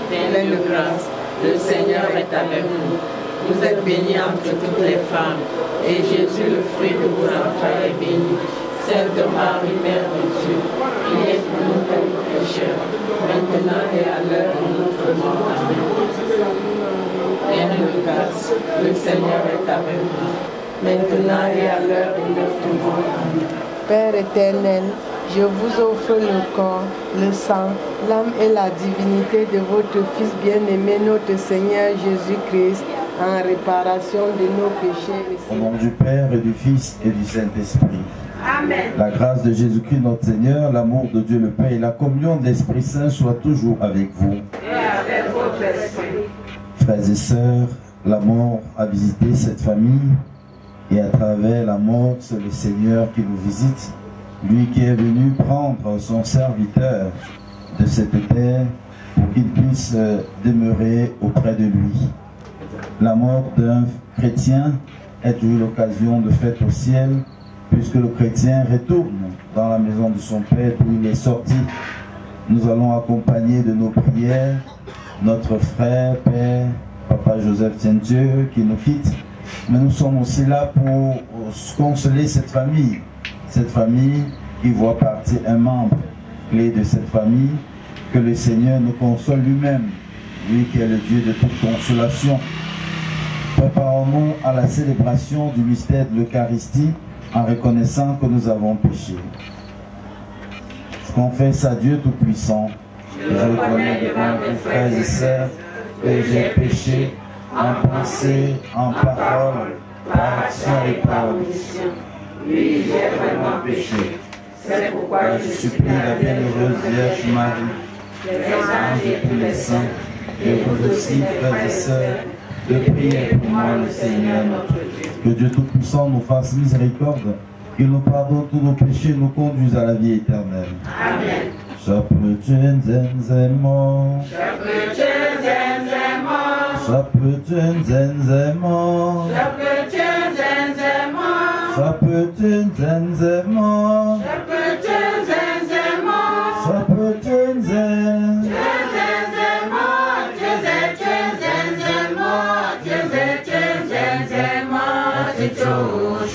Pleine de grâce, le Seigneur est avec vous. Vous êtes bénie entre toutes les femmes, et Jésus, le fruit de vos entrailles, est béni. Sainte Marie, Mère de Dieu, priez pour nous pauvres pécheurs, maintenant et à l'heure de notre mort. Amen. Pleine de grâce, le Seigneur est avec vous. Maintenant et à l'heure de notre mort. Amen. Père éternel, je vous offre le corps, le sang, l'âme et la divinité de votre Fils bien-aimé, notre Seigneur Jésus-Christ, en réparation de nos péchés. Au nom du Père et du Fils et du Saint-Esprit. Amen. La grâce de Jésus-Christ notre Seigneur, l'amour de Dieu le Père et la communion de l'Esprit Saint soient toujours avec vous. Et avec votre esprit. Frères et sœurs, la mort a visité cette famille et à travers la mort, c'est le Seigneur qui nous visite. Lui qui est venu prendre son serviteur de cette terre pour qu'il puisse demeurer auprès de lui. La mort d'un chrétien est toujours l'occasion de fête au ciel, puisque le chrétien retourne dans la maison de son Père d'où il est sorti. Nous allons accompagner de nos prières notre frère, Père, Papa Joseph Tientieux qui nous quitte, mais nous sommes aussi là pour consoler cette famille qui voit partir un membre clé de cette famille, que le Seigneur nous console lui-même, lui qui est le Dieu de toute consolation. Préparons-nous à la célébration du mystère de l'Eucharistie en reconnaissant que nous avons péché. Je confesse à Dieu Tout-Puissant, et je reconnais devant vous, frères et sœurs, que j'ai péché en pensée, en parole, par action et par omission. Oui, j'ai vraiment péché. C'est pourquoi je supplie la bienheureuse Vierge Marie, les anges et tous les saints, et vous aussi, frères et sœurs, de prier pour moi le Seigneur notre Dieu. Que Dieu Tout-Puissant nous fasse miséricorde, qu'il nous pardonne tous nos péchés, nous conduise à la vie éternelle. Amen.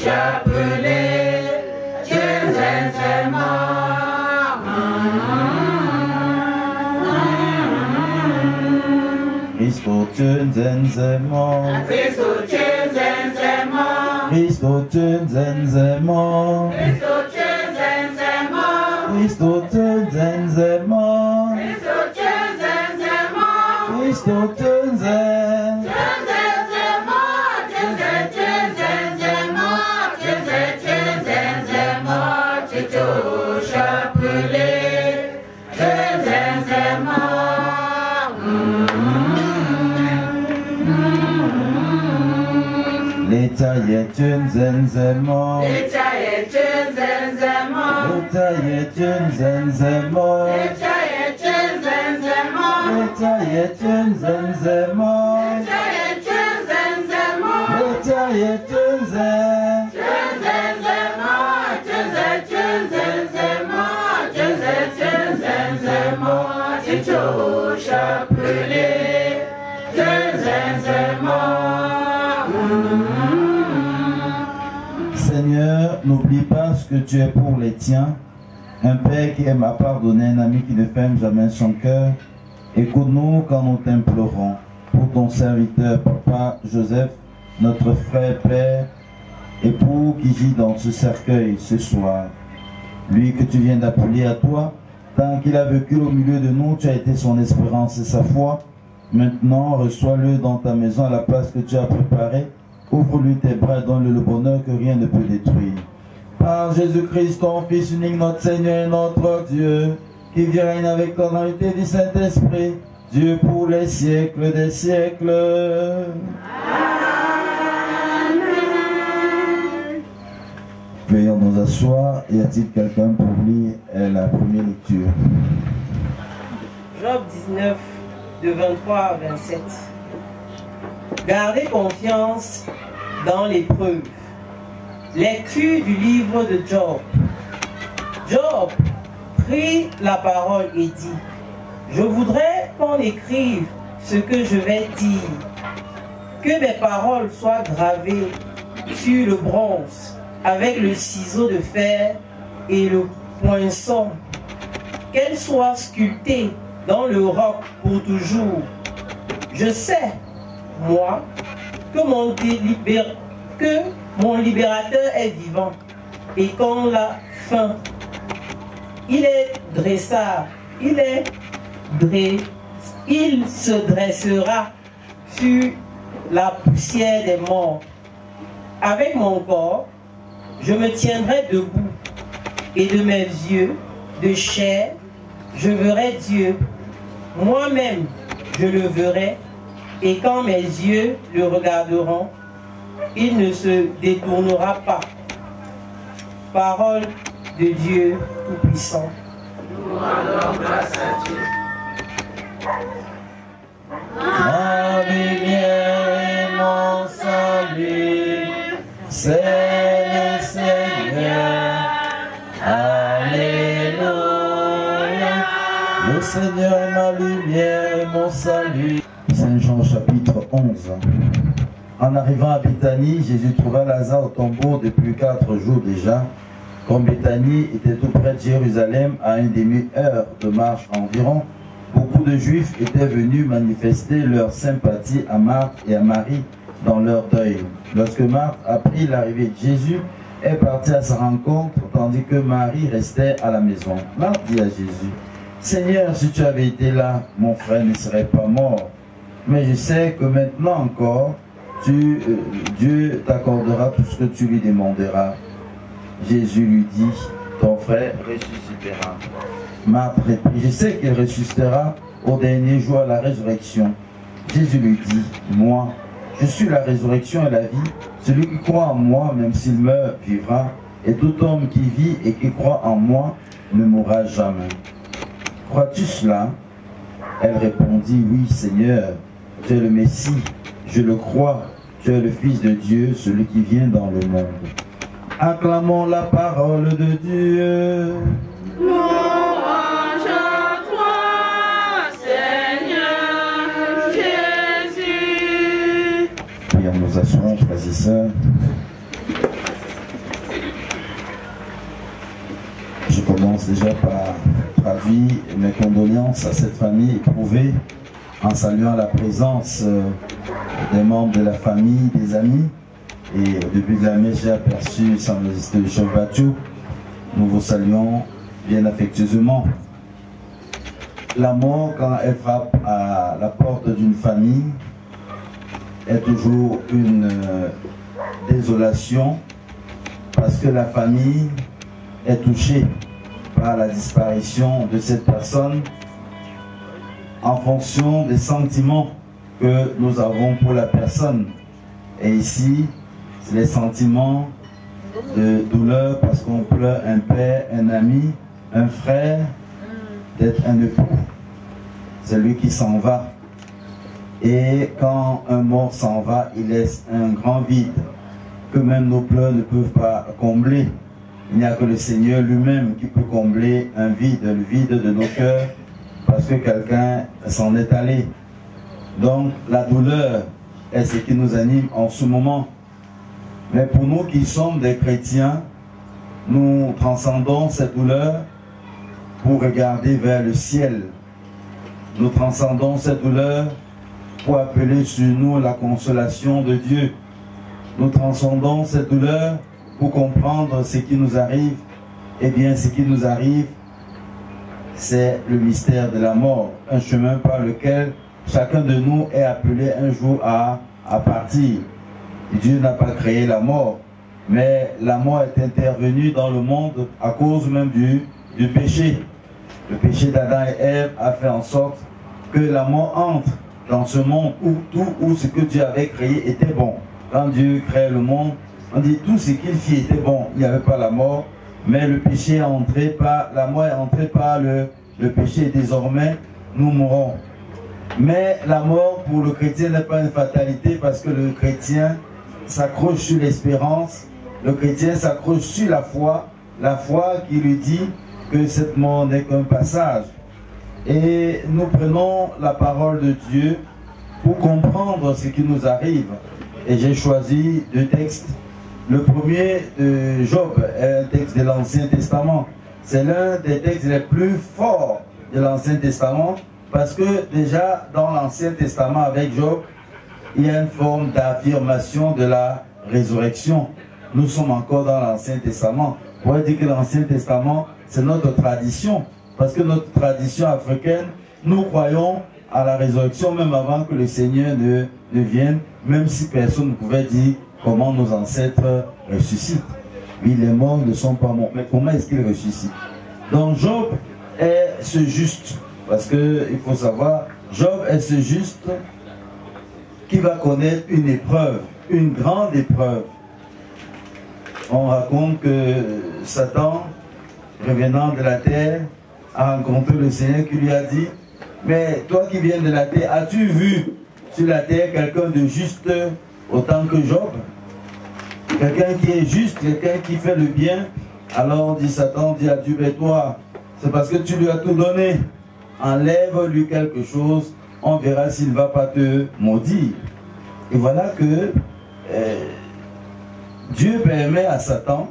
Chapelet, Seigneur, n'oublie pas ce que tu es pour les tiens, un Père qui aime à pardonner, un ami qui ne ferme jamais son cœur. Écoute-nous quand nous t'implorons. Pour ton serviteur, Papa Joseph, notre frère, Père, époux qui gît dans ce cercueil ce soir. Lui que tu viens d'appeler à toi, tant qu'il a vécu au milieu de nous, tu as été son espérance et sa foi. Maintenant, reçois-le dans ta maison à la place que tu as préparée. Ouvre-lui tes bras et donne-le le bonheur que rien ne peut détruire. Par Jésus-Christ, ton Fils unique, notre Seigneur et notre Dieu, qui vient règne avec toi dans l'unité du Saint-Esprit, Dieu pour les siècles des siècles. Amen. Veuillons nous asseoir. Y a-t-il quelqu'un pour lire la première lecture? Job 19, de 23 à 27. Gardez confiance dans l'épreuve. Lecture du livre de Job. Job prit la parole et dit: je voudrais qu'on écrive ce que je vais dire, que mes paroles soient gravées sur le bronze avec le ciseau de fer et le poinçon, qu'elles soient sculptées dans le roc pour toujours. Je sais, moi, que mon libérateur est vivant et qu'on l'a faim. Il est dressard, il se dressera sur la poussière des morts. Avec mon corps, je me tiendrai debout, et de mes yeux de chair, je verrai Dieu. Moi-même, je le verrai, et quand mes yeux le regarderont, il ne se détournera pas. Parole de Dieu Tout-Puissant. Nous rendons grâce à Dieu. Ma lumière et mon salut, c'est le Seigneur. Alléluia. Le Seigneur est ma lumière et mon salut. Saint Jean chapitre 11. En arrivant à Béthanie, Jésus trouva Lazare au tombeau depuis 4 jours déjà. Comme Béthanie était tout près de Jérusalem, à une demi-heure de marche environ, beaucoup de Juifs étaient venus manifester leur sympathie à Marthe et à Marie dans leur deuil. Lorsque Marthe apprit l'arrivée de Jésus, elle partit à sa rencontre, tandis que Marie restait à la maison. Marthe dit à Jésus: Seigneur, si tu avais été là, mon frère ne serait pas mort. Mais je sais que maintenant encore, Dieu t'accordera tout ce que tu lui demanderas. Jésus lui dit: ton frère ressuscitera. Marthe répondit: je sais qu'il ressuscitera au dernier jour à la résurrection. Jésus lui dit: moi, je suis la résurrection et la vie. Celui qui croit en moi, même s'il meurt, vivra. Et tout homme qui vit et qui croit en moi ne mourra jamais. Crois-tu cela? Elle répondit: oui, Seigneur, tu es le Messie, je le crois, tu es le Fils de Dieu, celui qui vient dans le monde. Acclamons la parole de Dieu. Louange à toi, Seigneur Jésus. Prions, nous assurons, frères et sœurs. Je commence déjà par traduire mes condoléances à cette famille éprouvée en saluant la présence des membres de la famille, des amis. Et au début de la messe, j'ai aperçu Sa Majesté le chef Bachou. Nous vous saluons bien affectueusement. La mort, quand elle frappe à la porte d'une famille, est toujours une désolation, parce que la famille est touchée par la disparition de cette personne en fonction des sentiments que nous avons pour la personne. Et ici, c'est les sentiments de douleur parce qu'on pleure un père, un ami, un frère, peut-être un époux. C'est lui qui s'en va. Et quand un mort s'en va, il laisse un grand vide que même nos pleurs ne peuvent pas combler. Il n'y a que le Seigneur lui-même qui peut combler un vide, le vide de nos cœurs, parce que quelqu'un s'en est allé. Donc la douleur est ce qui nous anime en ce moment. Mais pour nous qui sommes des chrétiens, nous transcendons cette douleur pour regarder vers le ciel. Nous transcendons cette douleur pour appeler sur nous la consolation de Dieu. Nous transcendons cette douleur pour comprendre ce qui nous arrive. Eh bien, ce qui nous arrive, c'est le mystère de la mort, un chemin par lequel chacun de nous est appelé un jour à partir. Dieu n'a pas créé la mort, mais la mort est intervenue dans le monde à cause même du péché. Le péché d'Adam et Ève a fait en sorte que la mort entre dans ce monde où ce que Dieu avait créé était bon. Quand Dieu crée le monde, on dit tout ce qu'il fit était bon. Il n'y avait pas la mort, mais le péché est entré par, la mort est entrée par le péché et désormais nous mourrons. Mais la mort pour le chrétien n'est pas une fatalité parce que le chrétien s'accroche sur l'espérance, le chrétien s'accroche sur la foi qui lui dit que cette mort n'est qu'un passage. Et nous prenons la parole de Dieu pour comprendre ce qui nous arrive. Et j'ai choisi deux textes. Le premier de Job est un texte de l'Ancien Testament. C'est l'un des textes les plus forts de l'Ancien Testament parce que déjà dans l'Ancien Testament avec Job, il y a une forme d'affirmation de la résurrection. Nous sommes encore dans l'Ancien Testament. On pourrait dire que l'Ancien Testament, c'est notre tradition. Parce que notre tradition africaine, nous croyons à la résurrection même avant que le Seigneur ne vienne, même si personne ne pouvait dire comment nos ancêtres ressuscitent. Oui, les morts ne sont pas morts, mais comment est-ce qu'ils ressuscitent? Donc Job est ce juste, parce qu'il faut savoir, Job est ce juste qui va connaître une épreuve, une grande épreuve. On raconte que Satan, revenant de la terre, a rencontré le Seigneur qui lui a dit: mais toi qui viens de la terre, as-tu vu sur la terre quelqu'un de juste autant que Job? Quelqu'un qui est juste, quelqu'un qui fait le bien. Alors dit Satan, dit à Dieu: mais toi, c'est parce que tu lui as tout donné. Enlève-lui quelque chose, on verra s'il ne va pas te maudire. Et voilà que Dieu permet à Satan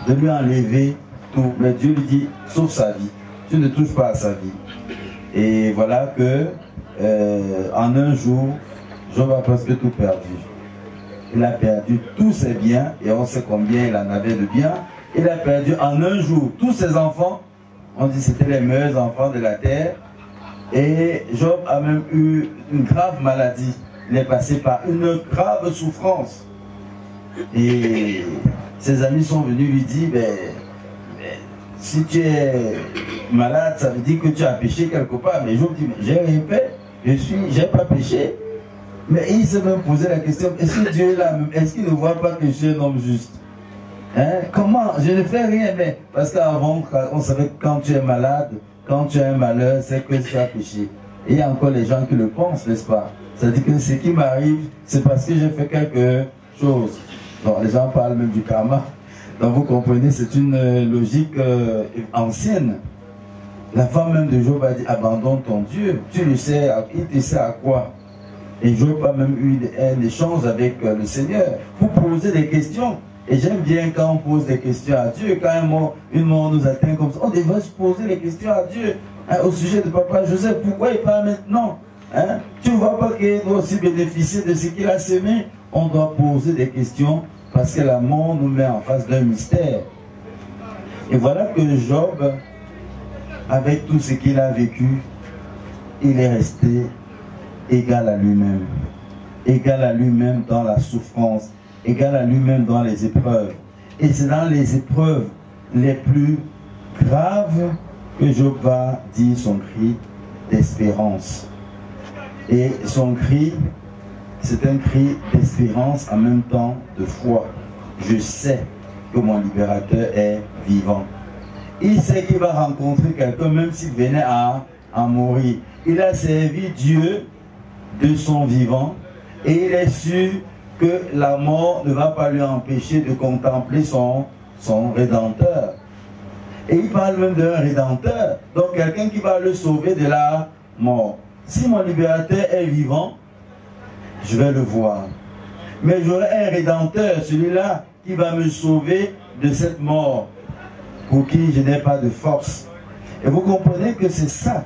de lui enlever tout. Mais Dieu lui dit: sauve sa vie. Tu ne touches pas à sa vie. Et voilà que en un jour, Job a presque tout perdu. Il a perdu tous ses biens, et on sait combien il en avait de biens. Il a perdu en un jour tous ses enfants. On dit que c'était les meilleurs enfants de la terre. Et Job a même eu une grave maladie. Il est passé par une grave souffrance. Et ses amis sont venus lui dire: si tu es malade, ça veut dire que tu as péché quelque part. Mais Job dit: j'ai rien fait, j'ai pas péché. Mais il s'est même posé la question: est-ce que Dieu est là même? Est-ce qu'il ne voit pas que je suis un homme juste? Hein? Comment? Je ne fais rien. Mais parce qu'avant, on savait que quand tu es malade, quand tu as un malheur, c'est que tu as péché. Et il y a encore les gens qui le pensent, n'est-ce pas? C'est-à-dire que ce qui m'arrive, c'est parce que j'ai fait quelque chose. Bon, les gens parlent même du karma. Donc vous comprenez, c'est une logique ancienne. La femme même de Job a dit: abandonne ton Dieu. Tu le sais, il te sait à quoi? Et Job a même eu un échange avec le Seigneur pour poser des questions. Et j'aime bien quand on pose des questions à Dieu. Quand une mort nous atteint comme ça, on devrait se poser les questions à Dieu. Hein, au sujet de papa Joseph, pourquoi il parle maintenant? Hein? Tu ne vois pas qu'il doit aussi bénéficier de ce qu'il a semé? On doit poser des questions parce que la mort nous met en face d'un mystère. Et voilà que Job, avec tout ce qu'il a vécu, il est resté égal à lui-même. Égal à lui-même dans la souffrance, égal à lui-même dans les épreuves. Et c'est dans les épreuves les plus graves que Job va dire son cri d'espérance. Et son cri, c'est un cri d'espérance en même temps de foi. Je sais que mon libérateur est vivant. Il sait qu'il va rencontrer quelqu'un même s'il venait à mourir. Il a servi Dieu de son vivant et il est sûr que la mort ne va pas lui empêcher de contempler son Rédempteur. Et il parle même d'un Rédempteur, donc quelqu'un qui va le sauver de la mort. Si mon libérateur est vivant, je vais le voir. Mais j'aurai un Rédempteur, celui-là qui va me sauver de cette mort, pour qui je n'ai pas de force. Et vous comprenez que c'est ça,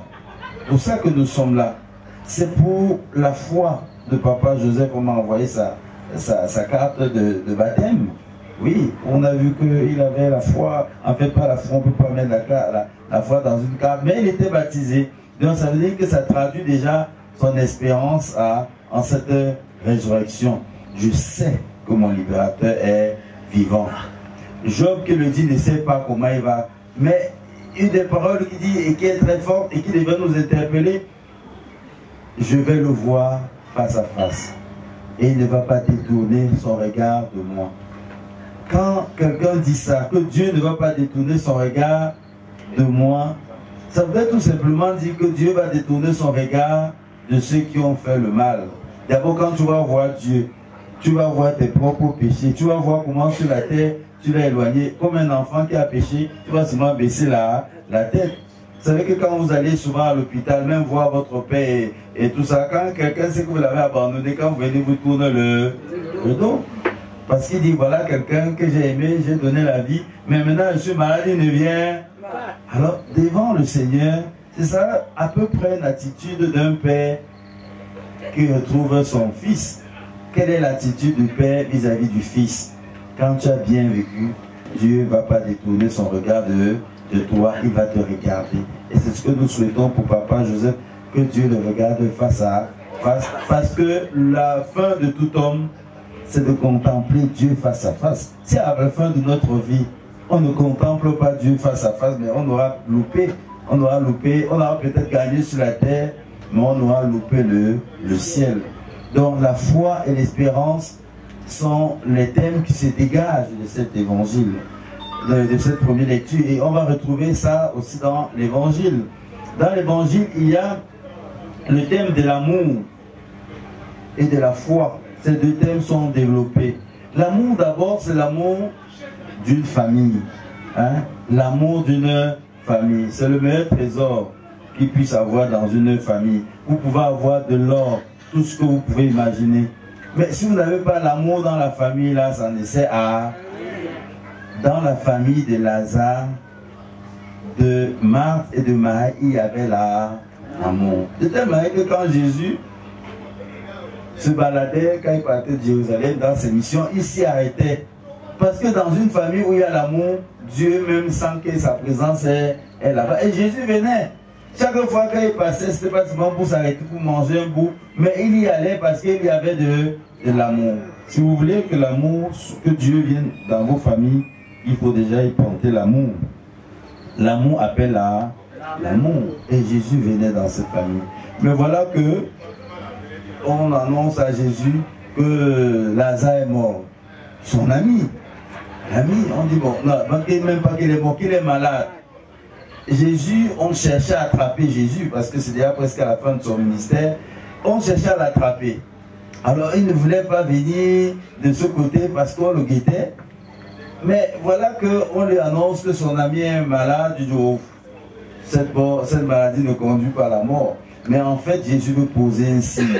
pour ça que nous sommes là. C'est pour la foi de Papa Joseph, on m'a envoyé sa carte de baptême. Oui, on a vu qu'il avait la foi, en fait pas la foi, on ne peut pas mettre la foi dans une carte, mais il était baptisé. Donc ça veut dire que ça traduit déjà son espérance en cette résurrection. Je sais que mon libérateur est vivant. Job qui le dit ne sait pas comment il va, mais une des paroles qui dit et qui est très forte et qui devait nous interpeller, je vais le voir face à face et il ne va pas détourner son regard de moi. Quand quelqu'un dit ça, que Dieu ne va pas détourner son regard de moi, ça veut tout simplement dire que Dieu va détourner son regard de ceux qui ont fait le mal. D'abord, quand tu vas voir Dieu, tu vas voir tes propres péchés, tu vas voir comment sur la terre tu l'as éloigné. Comme un enfant qui a péché, tu vas seulement baisser la tête. Vous savez que quand vous allez souvent à l'hôpital, même voir votre père et tout ça, quand quelqu'un sait que vous l'avez abandonné, quand vous venez, vous tournez le dos. Parce qu'il dit, voilà quelqu'un que j'ai aimé, j'ai donné la vie, mais maintenant je suis malade, il ne vient. Alors, devant le Seigneur, c'est ça à peu près l'attitude d'un père qui retrouve son fils. Quelle est l'attitude du père vis-à-vis du fils? Quand tu as bien vécu, Dieu ne va pas détourner son regard de toi, il va te regarder. Et c'est ce que nous souhaitons pour Papa Joseph, que Dieu le regarde face à face. Parce que la fin de tout homme, c'est de contempler Dieu face à face. Si à la fin de notre vie, on ne contemple pas Dieu face à face, mais on aura loupé. On aura peut-être gagné sur la terre, mais on aura loupé le ciel. Donc la foi et l'espérance sont les thèmes qui se dégagent de cet évangile, de cette première lecture. Et on va retrouver ça aussi dans l'évangile. Dans l'évangile, il y a le thème de l'amour et de la foi. Ces deux thèmes sont développés. L'amour d'abord, c'est l'amour d'une famille. Hein? L'amour d'une famille. C'est le meilleur trésor qu'il puisse avoir dans une famille. Vous pouvez avoir de l'or, tout ce que vous pouvez imaginer. Mais si vous n'avez pas l'amour dans la famille, là, ça ne sert à... Dans la famille de Lazare, de Marthe et de Marie, il y avait l'amour. De telle manière que quand Jésus se baladait, quand il partait de Jérusalem dans ses missions, il s'y arrêtait. Parce que dans une famille où il y a l'amour, Dieu même sent que sa présence est là-bas. Et Jésus venait. Chaque fois qu'il passait, ce n'était pas seulement pour s'arrêter, pour manger un bout, mais il y allait parce qu'il y avait de l'amour. Si vous voulez que l'amour, que Dieu vienne dans vos familles, il faut déjà y porter l'amour. L'amour appelle à l'amour. Et Jésus venait dans cette famille. Mais voilà que on annonce à Jésus que Lazare est mort. Son ami. L'ami, on dit bon, non, même pas qu'il est mort, qu'il est malade. Jésus, on cherchait à attraper Jésus parce que c'est déjà presque à la fin de son ministère. On cherchait à l'attraper. Alors il ne voulait pas venir de ce côté parce qu'on le guettait. Mais voilà qu'on lui annonce que son ami est malade. Du jour, cette maladie ne conduit pas à la mort. Mais en fait, Jésus veut poser un signe.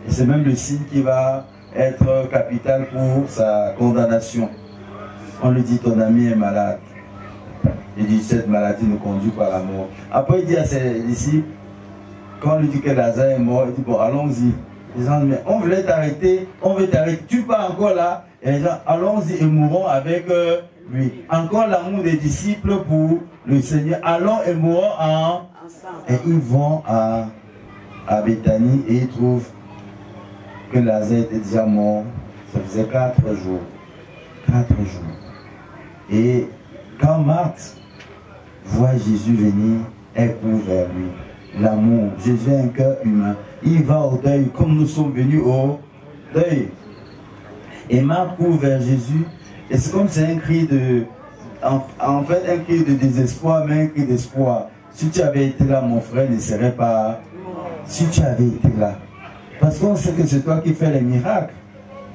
Et c'est même le signe qui va être capital pour sa condamnation. On lui dit, ton ami est malade. Il dit, cette maladie ne conduit pas à la mort. Après, il dit à ses disciples, quand on lui dit que Lazare est mort, il dit, bon, allons-y. Les gens disent, mais on voulait t'arrêter, on veut t'arrêter. Tu pars encore là. Et les gens, allons-y et mourons avec lui. Encore l'amour des disciples pour le Seigneur. Allons et mourons ensemble. Et ils vont à Béthanie et ils trouvent que Lazare était déjà mort. Ça faisait 4 jours. 4 jours. Et quand Marthe voit Jésus venir, elle court vers lui. L'amour. Jésus a un cœur humain. Il va au deuil comme nous sommes venus au deuil. Et Marthe court vers Jésus. Et c'est comme c'est un cri de... En fait, un cri de désespoir, mais un cri d'espoir. Si tu avais été là, mon frère ne serait pas... Si tu avais été là. Parce qu'on sait que c'est toi qui fais les miracles.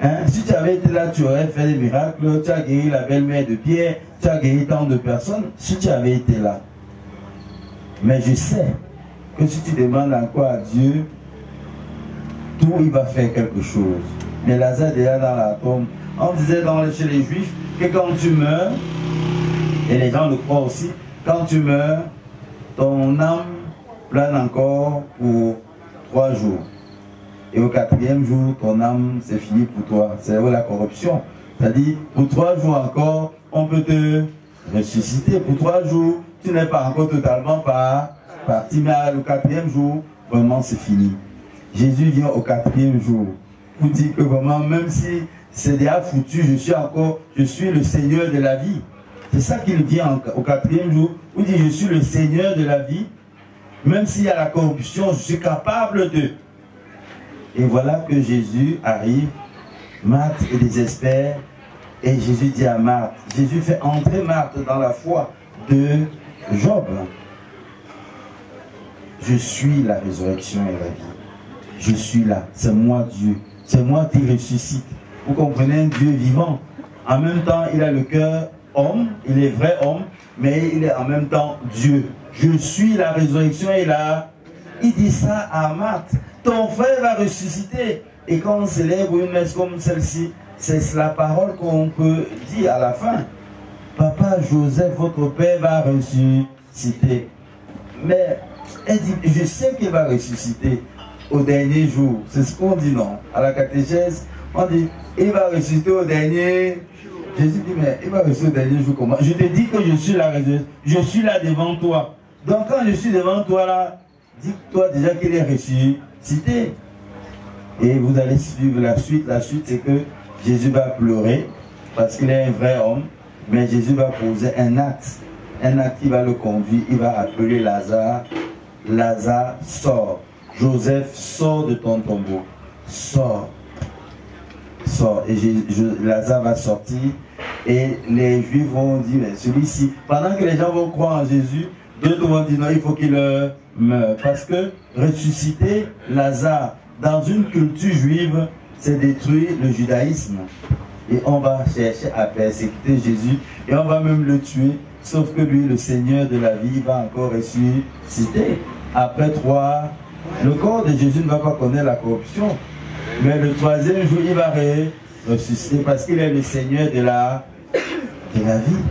Hein? Si tu avais été là, tu aurais fait des miracles. Tu as guéri la belle-mère de Pierre. Tu as guéri tant de personnes. Si tu avais été là. Mais je sais que si tu demandes encore à Dieu, tout il va faire quelque chose. mais Lazare est déjà dans la tombe. On disait chez les Juifs que quand tu meurs, et les gens le croient aussi, quand tu meurs, ton âme plane encore pour 3 jours. Et au 4e jour, ton âme, c'est fini pour toi. C'est la corruption. C'est-à-dire, pour 3 jours encore, on peut te ressusciter. Pour 3 jours, tu n'es pas encore totalement parti. Mais le 4e jour, vraiment, c'est fini. Jésus vient au 4e jour pour dire que vraiment, même si c'est déjà foutu, je suis le Seigneur de la vie. C'est ça qu'il vient au 4e jour, où il dit, je suis le Seigneur de la vie. Même s'il y a la corruption, je suis capable de. Et voilà que Jésus arrive, Marthe est désespère, et Jésus dit à Marthe, Jésus fait entrer Marthe dans la foi de Job. Je suis la résurrection et la vie. Je suis là, c'est moi Dieu, c'est moi qui ressuscite. Vous comprenez, un Dieu vivant. En même temps, il a le cœur homme, il est vrai homme, mais il est en même temps Dieu. Je suis la résurrection et la... Il dit ça à Marthe. Ton frère va ressusciter. Et quand on célèbre une messe comme celle-ci, c'est la parole qu'on peut dire à la fin. Papa Joseph, votre père va ressusciter. Mais elle dit, je sais qu'il va ressusciter au dernier jour. C'est ce qu'on dit, non? À la catéchèse, on dit, il va ressusciter au dernier... Jésus dit, mais il va ressusciter au dernier jour comment? Je te dis que je suis la résurrection. Je suis là devant toi. Donc quand je suis devant toi là, dis-toi déjà qu'il est ressuscité. Et vous allez suivre la suite. La suite, c'est que Jésus va pleurer parce qu'il est un vrai homme. Mais Jésus va poser un acte qui va le conduire. Il va appeler Lazare. Lazare, sort. Joseph, sort de ton tombeau. Sort. Sort. Et Lazare va sortir. Et les Juifs vont dire, mais celui-ci, pendant que les gens vont croire en Jésus, d'autres vont dire, non, il faut qu'il meure. Parce que ressusciter Lazare dans une culture juive, c'est détruire le judaïsme. Et on va chercher à persécuter Jésus. Et on va même le tuer. Sauf que lui, le Seigneur de la vie, va encore ressusciter. Après 3, le corps de Jésus ne va pas connaître la corruption. Mais le 3e jour, il va ressusciter parce qu'il est le Seigneur de la vie.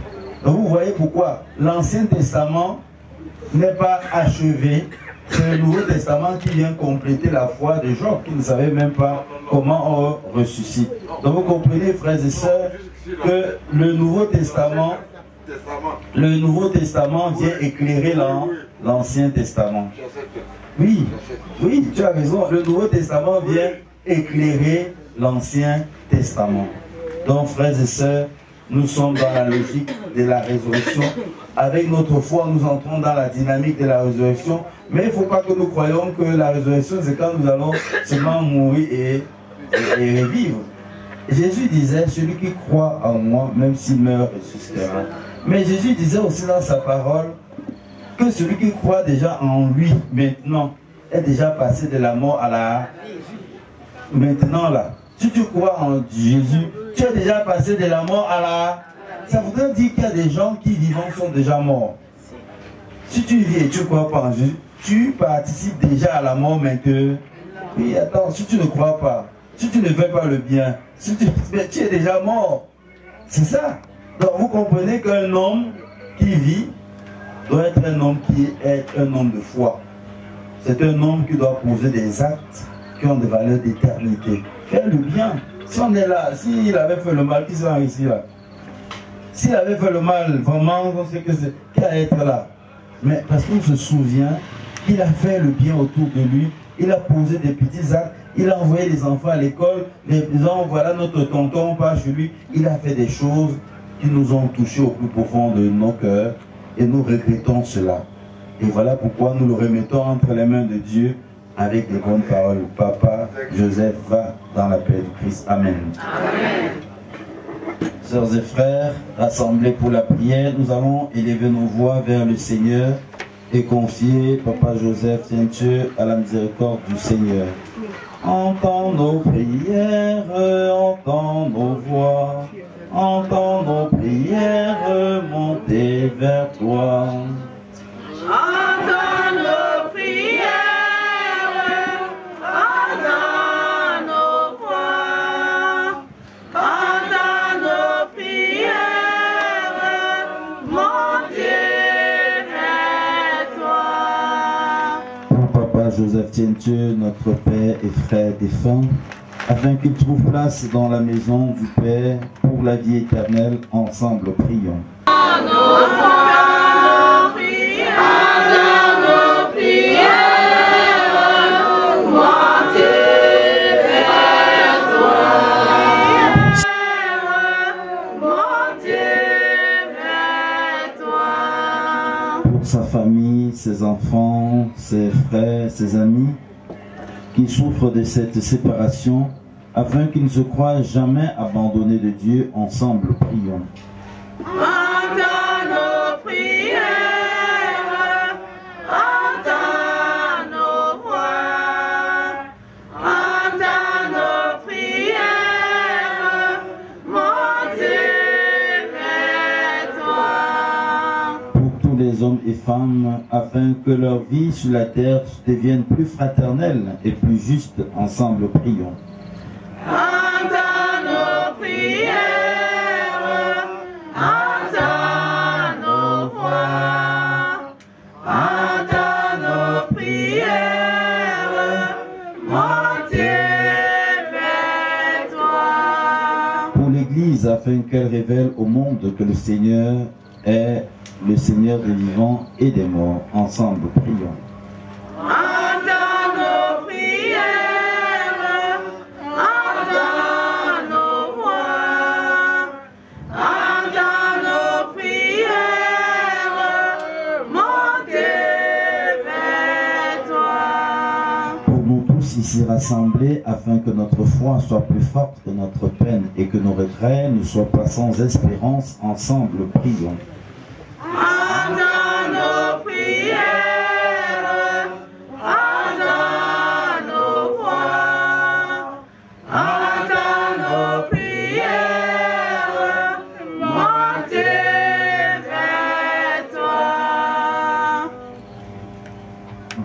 Donc vous voyez pourquoi l'Ancien Testament n'est pas achevé. C'est le Nouveau Testament qui vient compléter la foi de Job, qui ne savait même pas comment on ressuscite. Donc vous comprenez, frères et sœurs, que le Nouveau Testament vient éclairer l'Ancien Testament. Oui, oui, tu as raison. Le Nouveau Testament vient éclairer l'Ancien Testament. Donc, frères et sœurs, nous sommes dans la logique de la résurrection. Avec notre foi, nous entrons dans la dynamique de la résurrection. Mais il ne faut pas que nous croyons que la résurrection, c'est quand nous allons seulement mourir et revivre. Jésus disait, celui qui croit en moi, même s'il meurt, ressuscitera. Mais Jésus disait aussi dans sa parole que celui qui croit déjà en lui, maintenant, est déjà passé de la mort à la... Maintenant là, si tu crois en Jésus, tu es déjà passé de la mort à la... Ça voudrait dire qu'il y a des gens qui vivants sont déjà morts. Si tu vis et tu ne crois pas en Jésus, tu participes déjà à la mort maintenant. Oui, attends, si tu ne crois pas, si tu ne fais pas le bien, si tu es déjà mort. C'est ça. Donc vous comprenez qu'un homme qui vit doit être un homme qui est un homme de foi. C'est un homme qui doit poser des actes qui ont des valeurs d'éternité. Faire le bien. Si on est là, s'il avait fait le mal, qui sera ici là? S'il avait fait le mal, vraiment, on sait que c'est qui va être là. Mais parce qu'on se souvient, il a fait le bien autour de lui, il a posé des petits actes, il a envoyé les enfants à l'école, les gens, voilà notre tonton, pas chez lui. Il a fait des choses qui nous ont touchés au plus profond de nos cœurs et nous regrettons cela. Et voilà pourquoi nous le remettons entre les mains de Dieu avec des bonnes paroles. Papa Joseph va dans la paix du Christ. Amen. Amen. Sœurs et frères, rassemblés pour la prière, nous allons élever nos voix vers le Seigneur et confier Papa Joseph Saint-Dieu à la miséricorde du Seigneur. Entends nos prières, entends nos voix, entends nos prières monter vers toi. Entends nos prières, entends nos voix, Joseph Tientieux, notre père et frère défunt, afin qu'il trouve place dans la maison du Père pour la vie éternelle. Ensemble, prions. Sa famille, ses enfants, ses frères, ses amis qui souffrent de cette séparation, afin qu'ils ne se croient jamais abandonnés de Dieu. Ensemble, prions. Entends nos prières, entends nos voix, entends nos prières, mon Dieu vers toi. Pour tous les hommes et femmes, afin que leur vie sur la terre devienne plus fraternelle et plus juste, ensemble, prions. Entends nos prières, entends nos voix, entends nos prières, mon Dieu vers toi. Pour l'Église, afin qu'elle révèle au monde que le Seigneur est le Seigneur des vivants et des morts. Ensemble, prions. Entends nos prières, entends nos voix, entends nos prières, mon Dieu vers toi. Pour nous tous ici rassemblés, afin que notre foi soit plus forte que notre peine et que nos regrets ne soient pas sans espérance, ensemble, prions. Entends nos prières, entends nos voix, entends nos prières, mon Dieu vers toi.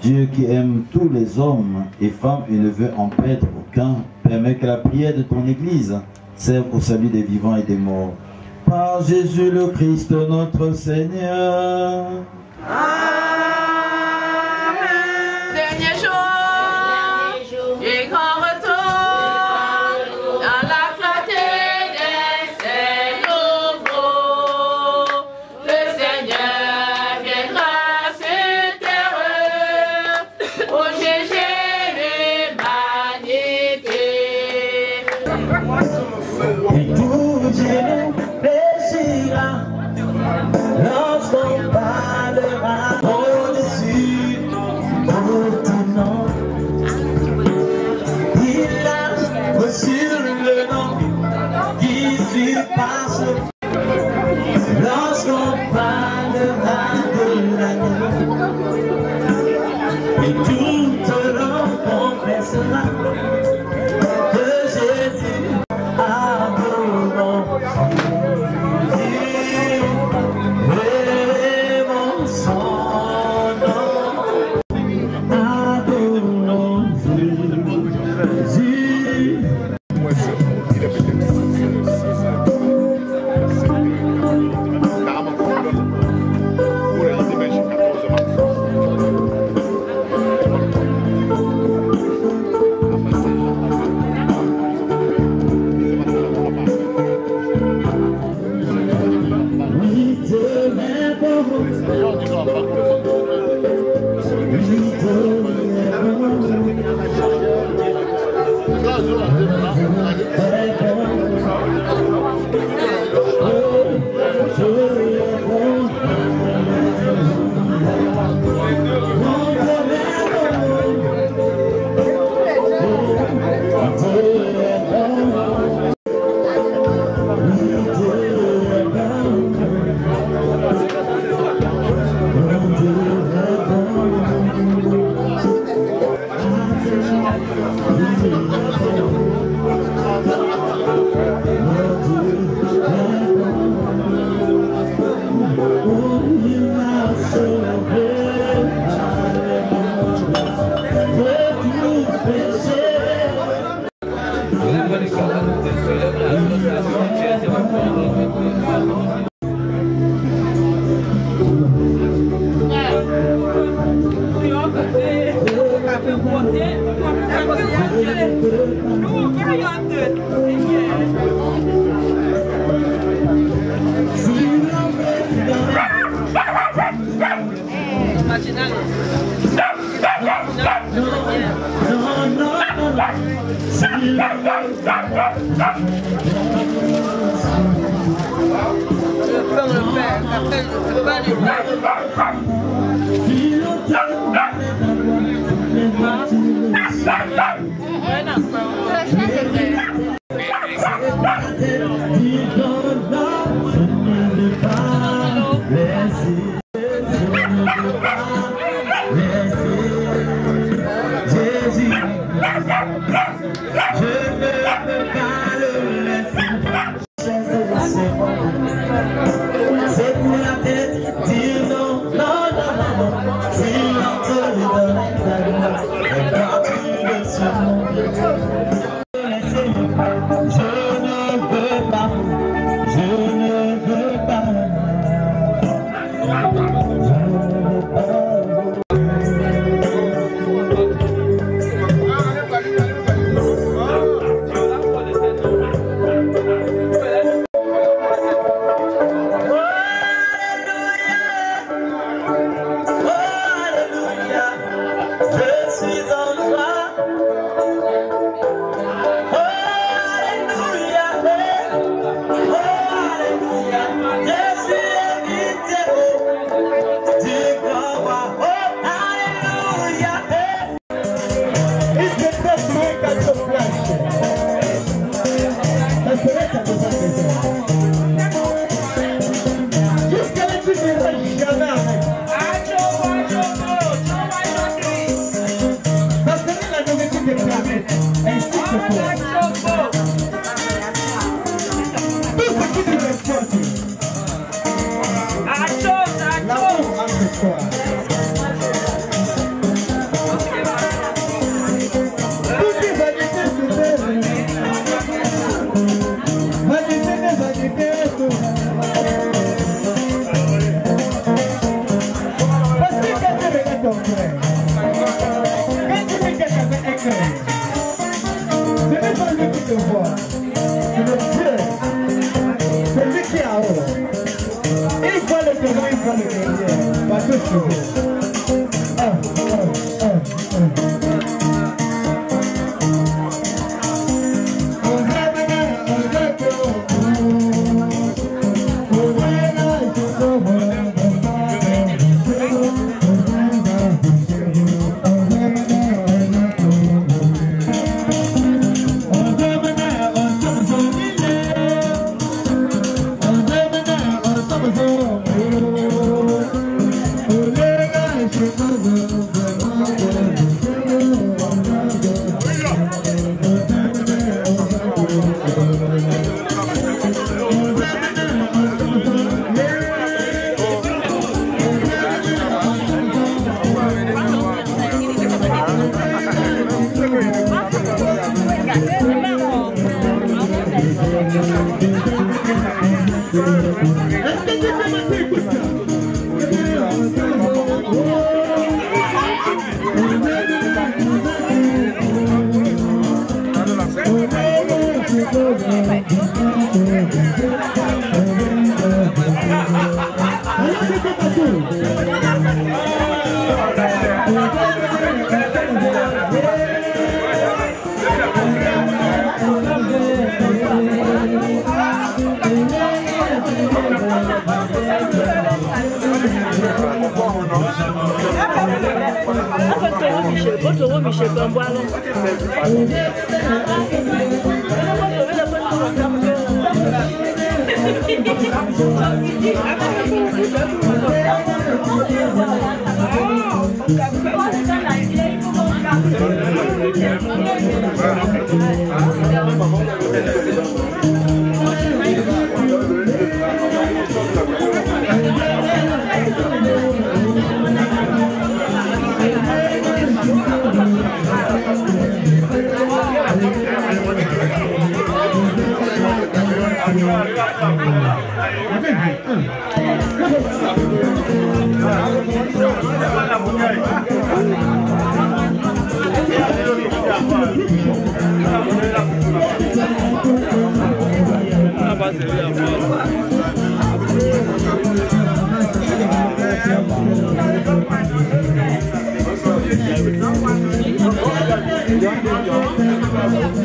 Dieu qui aime tous les hommes et femmes et ne veut en perdre aucun, permet que la prière de ton Église serve au salut des vivants et des morts. Par Jésus le Christ notre Seigneur. Amen. Dernier jour, et grand retour dans la clarté des cieux nouveaux. Le Seigneur viendra sur terre pour juger l'humanité. Et tout Dieu péchera lorsqu'on parlera au-dessus de ton nom. Il a reçu le nom qui surpasse lorsqu'on parlera de l'agneau. Et toute langue confessera que Jésus adorant.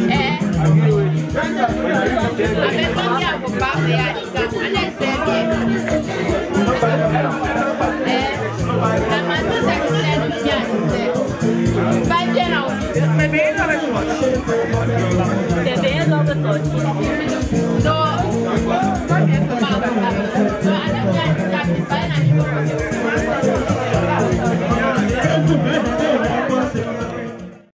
Eh Bem bem nove sorte.